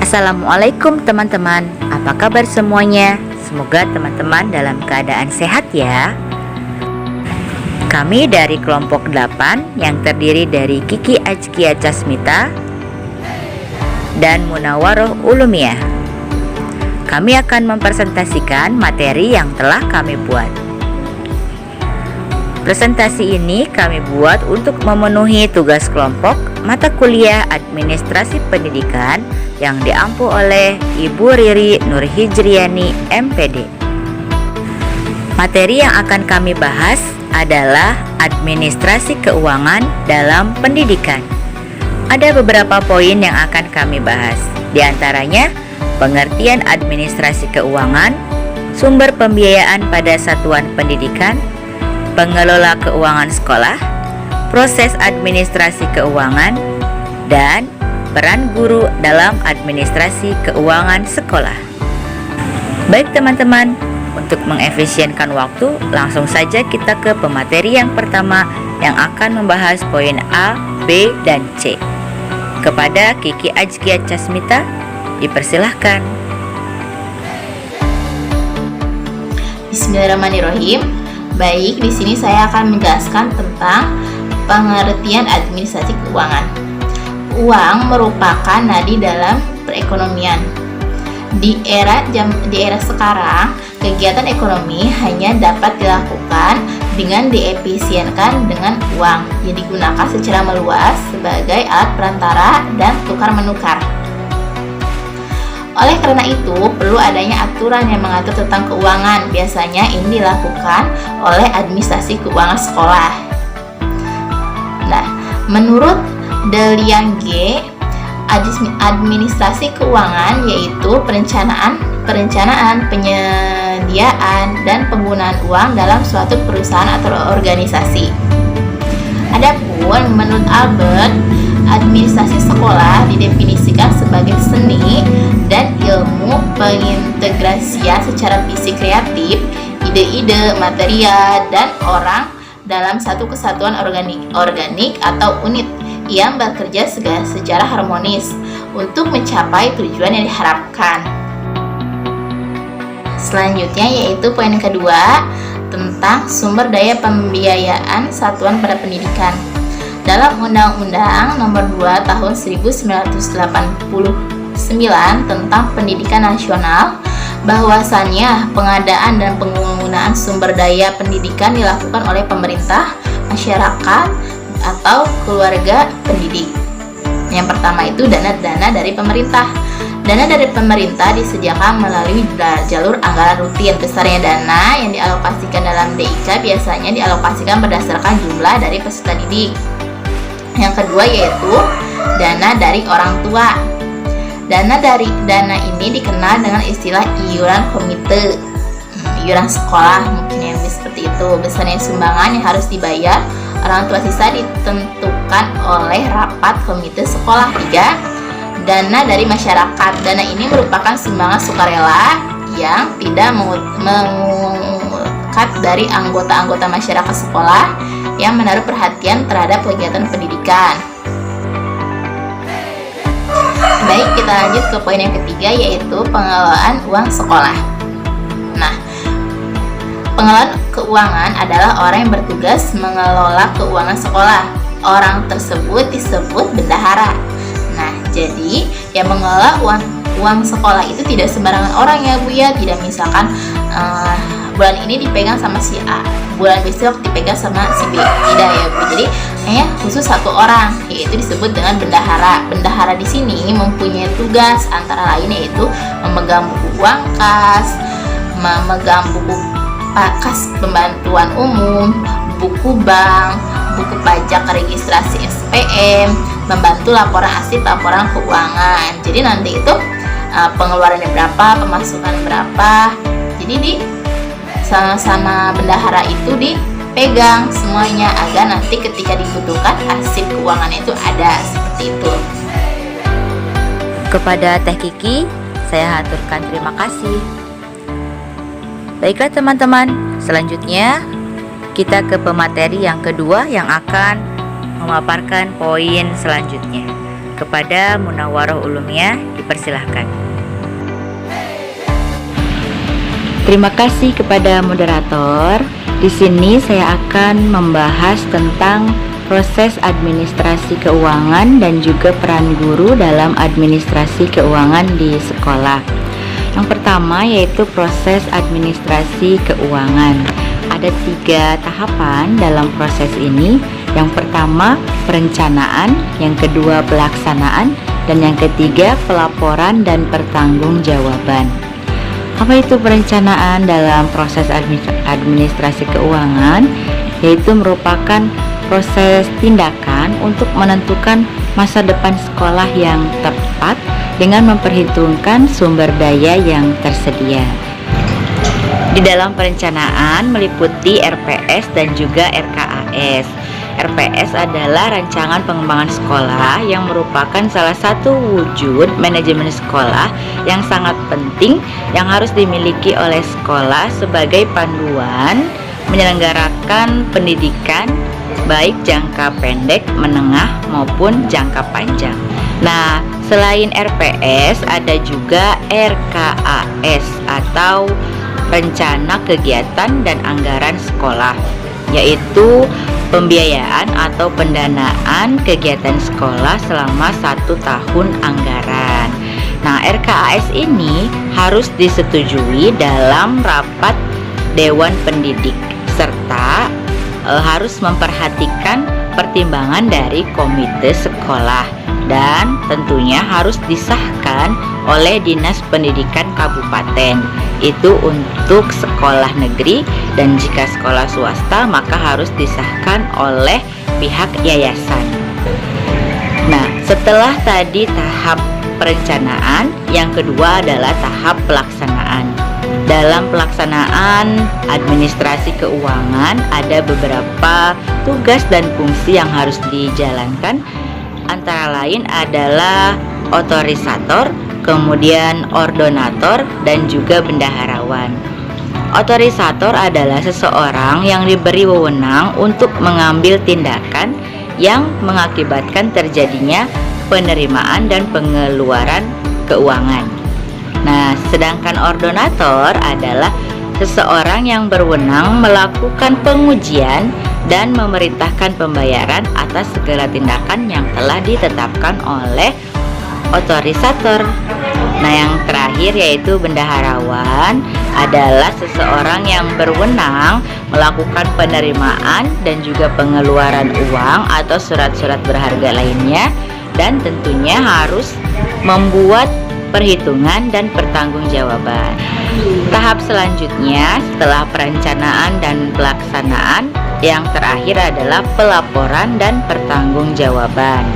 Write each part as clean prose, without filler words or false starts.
Assalamualaikum teman-teman, apa kabar semuanya? Semoga teman-teman dalam keadaan sehat ya. Kami dari kelompok 8 yang terdiri dari Kiki Azkia Casmita dan Munawaroh Ulumiyah. Kami akan mempresentasikan materi yang telah kami buat. Presentasi ini kami buat untuk memenuhi tugas kelompok mata kuliah Administrasi Pendidikan yang diampu oleh Ibu Riri Nurhijriani MPD. Materi yang akan kami bahas adalah administrasi keuangan dalam pendidikan. Ada beberapa poin yang akan kami bahas, di antaranya pengertian administrasi keuangan, sumber pembiayaan pada satuan pendidikan, pengelola keuangan sekolah, proses administrasi keuangan, dan peran guru dalam administrasi keuangan sekolah. Baik teman-teman, untuk mengefisienkan waktu, langsung saja kita ke pemateri yang pertama yang akan membahas poin A, B, dan C. Kepada Kiki Azkia Casmita, dipersilahkan. Bismillahirrahmanirrahim. Baik, di sini saya akan menjelaskan tentang pengertian administrasi keuangan. Uang merupakan nadi dalam perekonomian. Di era sekarang, kegiatan ekonomi hanya dapat dilakukan dengan diefisienkan dengan uang yang digunakan secara meluas sebagai alat perantara dan tukar menukar. Oleh karena itu, perlu adanya aturan yang mengatur tentang keuangan. Biasanya ini dilakukan oleh administrasi keuangan sekolah. Nah, menurut Delian G, administrasi keuangan yaitu perencanaan, penyediaan, dan penggunaan uang dalam suatu perusahaan atau organisasi. Adapun menurut Albert, administrasi sekolah didefinisikan sebagai seni dan ilmu pengintegrasian secara fisik kreatif, ide-ide, material, dan orang dalam satu kesatuan organik atau unit yang bekerja secara harmonis untuk mencapai tujuan yang diharapkan. Selanjutnya yaitu poin kedua tentang sumber daya pembiayaan satuan pada pendidikan. Dalam Undang-Undang Nomor 2 Tahun 1989 tentang Pendidikan Nasional, bahwasannya pengadaan dan penggunaan sumber daya pendidikan dilakukan oleh pemerintah, masyarakat, atau keluarga pendidik. Yang pertama itu dana dari pemerintah. Dana dari pemerintah disediakan melalui jalur anggaran rutin. Besarnya dana yang dialokasikan dalam DIK biasanya dialokasikan berdasarkan jumlah dari peserta didik. Yang kedua yaitu dana dari orang tua. Dana ini dikenal dengan istilah iuran komite, iuran sekolah mungkin yang seperti itu. Besarnya sumbangan yang harus dibayar orang tua sisa ditentukan oleh rapat komite sekolah. 3. Dana dari masyarakat. Dana ini merupakan sumbangan sukarela yang tidak mengikat dari anggota-anggota masyarakat sekolah yang menaruh perhatian terhadap kegiatan pendidikan. Baik, kita lanjut ke poin yang ketiga yaitu pengelolaan uang sekolah. Nah, pengelola keuangan adalah orang yang bertugas mengelola keuangan sekolah. Orang tersebut disebut bendahara. Nah, jadi yang mengelola uang sekolah itu tidak sembarangan orang ya Bu ya. Tidak misalkan bulan ini dipegang sama si A, bulan besok dipegang sama si B. Tidak ya Bu. Jadi hanya khusus satu orang, yaitu disebut dengan bendahara. Bendahara di sini mempunyai tugas antara lain yaitu memegang buku uang kas, memegang buku kas pembantuan umum, buku bank, buku pajak registrasi SPM, membantu laporan arsip laporan keuangan. Jadi nanti itu pengeluarannya berapa, pemasukan berapa. Jadi di sama bendahara itu dipegang semuanya agar nanti ketika dibutuhkan arsip keuangannya itu ada, seperti itu. Kepada Teh Kiki, saya haturkan terima kasih. Baiklah teman-teman, selanjutnya kita ke pemateri yang kedua yang akan memaparkan poin selanjutnya. kepada Munawaroh Ulumiyah, dipersilahkan. Terima kasih kepada moderator. Di sini saya akan membahas tentang proses administrasi keuangan dan juga peran guru dalam administrasi keuangan di sekolah. Yang pertama yaitu proses administrasi keuangan. Ada 3 tahapan dalam proses ini. Yang pertama perencanaan, yang kedua pelaksanaan, dan yang ketiga pelaporan dan pertanggungjawaban. Apa itu perencanaan dalam proses administrasi keuangan? Yaitu merupakan proses tindakan untuk menentukan masa depan sekolah yang tepat dengan memperhitungkan sumber daya yang tersedia. Di dalam perencanaan meliputi RPS dan juga RKAS. RPS adalah rancangan pengembangan sekolah yang merupakan salah satu wujud manajemen sekolah yang sangat penting yang harus dimiliki oleh sekolah sebagai panduan menyelenggarakan pendidikan baik jangka pendek, menengah maupun jangka panjang. Nah, selain RPS ada juga RKAS atau rencana kegiatan dan anggaran sekolah, yaitu pembiayaan atau pendanaan kegiatan sekolah selama 1 tahun anggaran. Nah, RKAS ini harus disetujui dalam rapat Dewan Pendidik serta harus memperhatikan pertimbangan dari komite sekolah dan tentunya harus disahkan oleh Dinas Pendidikan Kabupaten. Itu untuk sekolah negeri, dan jika sekolah swasta maka harus disahkan oleh pihak yayasan. Nah, setelah tadi tahap perencanaan, yang kedua adalah tahap pelaksanaan. Dalam pelaksanaan administrasi keuangan ada beberapa tugas dan fungsi yang harus dijalankan, antara lain adalah otorisator, kemudian ordonator, dan juga bendaharawan. Otorisator adalah seseorang yang diberi wewenang untuk mengambil tindakan yang mengakibatkan terjadinya penerimaan dan pengeluaran keuangan. Nah, sedangkan ordonator adalah seseorang yang berwenang melakukan pengujian dan memerintahkan pembayaran atas segala tindakan yang telah ditetapkan oleh otorisator. Nah, yang terakhir yaitu bendaharawan adalah seseorang yang berwenang melakukan penerimaan dan juga pengeluaran uang atau surat-surat berharga lainnya, dan tentunya harus membuat perhitungan dan pertanggungjawaban. Tahap selanjutnya setelah perencanaan dan pelaksanaan, yang terakhir adalah pelaporan dan pertanggungjawaban.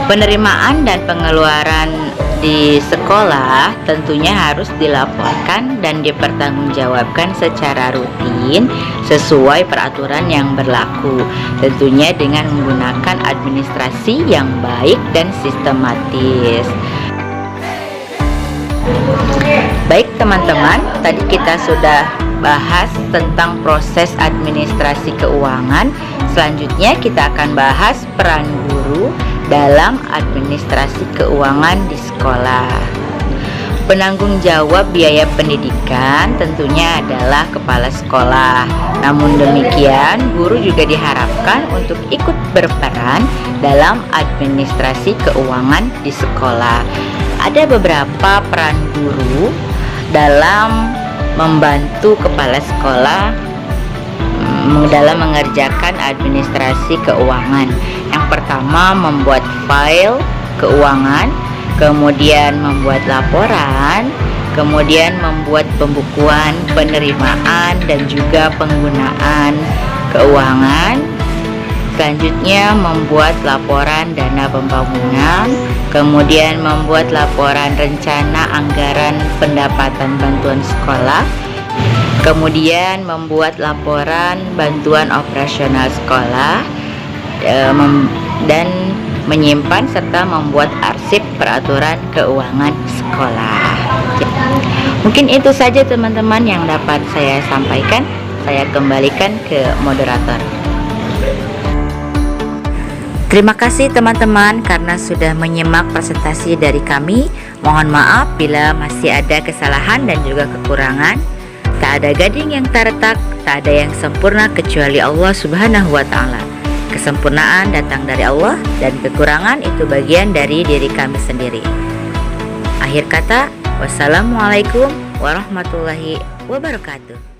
Penerimaan dan pengeluaran di sekolah tentunya harus dilaporkan dan dipertanggungjawabkan secara rutin sesuai peraturan yang berlaku, tentunya dengan menggunakan administrasi yang baik dan sistematis. Baik teman-teman, tadi kita sudah bahas tentang proses administrasi keuangan. Selanjutnya kita akan bahas peran guru dalam administrasi keuangan di sekolah. Penanggung jawab biaya pendidikan tentunya adalah kepala sekolah. Namun demikian, guru juga diharapkan untuk ikut berperan dalam administrasi keuangan di sekolah. Ada beberapa peran guru dalam membantu kepala sekolah dalam mengerjakan administrasi keuangan. Yang pertama, membuat file keuangan, kemudian membuat laporan, kemudian membuat pembukuan penerimaan dan juga penggunaan keuangan. Selanjutnya membuat laporan dana pembangunan, kemudian membuat laporan rencana anggaran pendapatan bantuan sekolah, kemudian membuat laporan bantuan operasional sekolah, dan menyimpan serta membuat arsip peraturan keuangan sekolah. Mungkin itu saja teman-teman yang dapat saya sampaikan. Saya kembalikan ke moderator. Terima kasih teman-teman karena sudah menyimak presentasi dari kami. Mohon maaf bila masih ada kesalahan dan juga kekurangan. Tak ada gading yang tak retak, tak ada yang sempurna kecuali Allah Subhanahu wa Ta'ala. Kesempurnaan datang dari Allah dan kekurangan itu bagian dari diri kami sendiri. Akhir kata, wassalamualaikum warahmatullahi wabarakatuh.